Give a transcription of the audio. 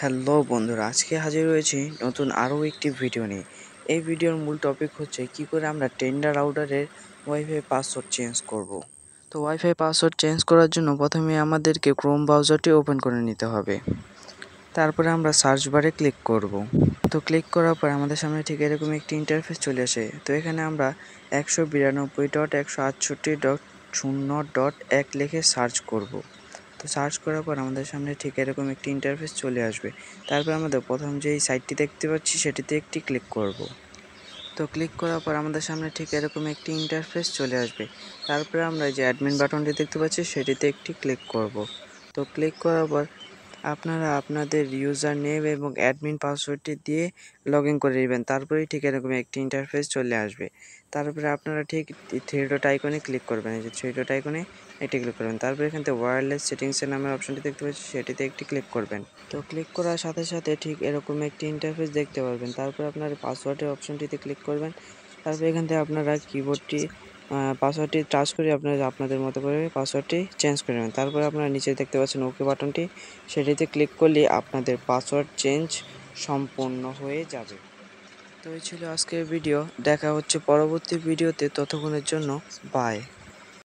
Hello বন্ধুরা, আজকে হাজির হয়েছি নতুন আরও একটি ভিডিও নিয়ে। এই ভিডিওর মূল টপিক হচ্ছে কি করে আমরা টেন্ডার রাউটারের ওয়াইফাই পাসওয়ার্ড চেঞ্জ করব। তো ওয়াইফাই পাসওয়ার্ড চেঞ্জ করার জন্য প্রথমে আমাদেরকে ক্রোম ব্রাউজারটি ওপেন করে নিতে হবে। তারপরে আমরা সার্চ বারে ক্লিক করব। তো ক্লিক করার পর আমাদের সামনে ঠিক এরকম একটি ইন্টারফেস চলে আসে। তো এখানে আমরা 192.168.0.1 লিখে সার্চ করব। তো সার্চ করার পর আমাদের সামনে ঠিক এরকম একটি ইন্টারফেস চলে আসবে। তারপর আমাদের প্রথম যেই সাইটটি দেখতে পাচ্ছি সেটিতে একটি ক্লিক করব। তো ক্লিক করার পর আমাদের সামনে ঠিক এরকম একটি ইন্টারফেস চলে আসবে। তারপরে আমরা যে অ্যাডমিন বাটনটি দেখতে পাচ্ছি সেটিতে একটি ক্লিক করব। তো ক্লিক করার পর আপনারা আপনাদের ইউজার নেম এবং অ্যাডমিন পাসওয়ার্ডটি দিয়ে লগ ইন করে নেবেন। তারপরেই ঠিক এরকম একটি ইন্টারফেস চলে আসবে। তারপরে আপনারা ঠিক থ্রি ডট আইকনে ক্লিক করবেন, এই যে থ্রি ডট আইকনে এটি ক্লিক করবেন। তারপরে এখান থেকে ওয়্যারলেস সেটিংসের নামের অপশনটি দেখতে পাচ্ছি সেটিতে একটি ক্লিক করবেন। তো ক্লিক করার সাথে সাথে ঠিক এরকম একটি ইন্টারফেস দেখতে পারবেন। তারপরে আপনার পাসওয়ার্ডের অপশনটিতে ক্লিক করবেন। তারপরে এখান থেকে আপনারা কিবোর্ডটি পাসওয়ার্ডটি টাচ করে আপনারা আপনাদের মতো করে পাসওয়ার্ডটি চেঞ্জ করে নেবেন। তারপরে আপনারা নিচে দেখতে পাচ্ছেন ওকে বাটনটি, সেটিতে ক্লিক করলে আপনাদের পাসওয়ার্ড চেঞ্জ সম্পূর্ণ হয়ে যাবে। তো এই ছিল আজকের ভিডিও। দেখা হচ্ছে পরবর্তী ভিডিওতে, ততক্ষণের জন্য বাই।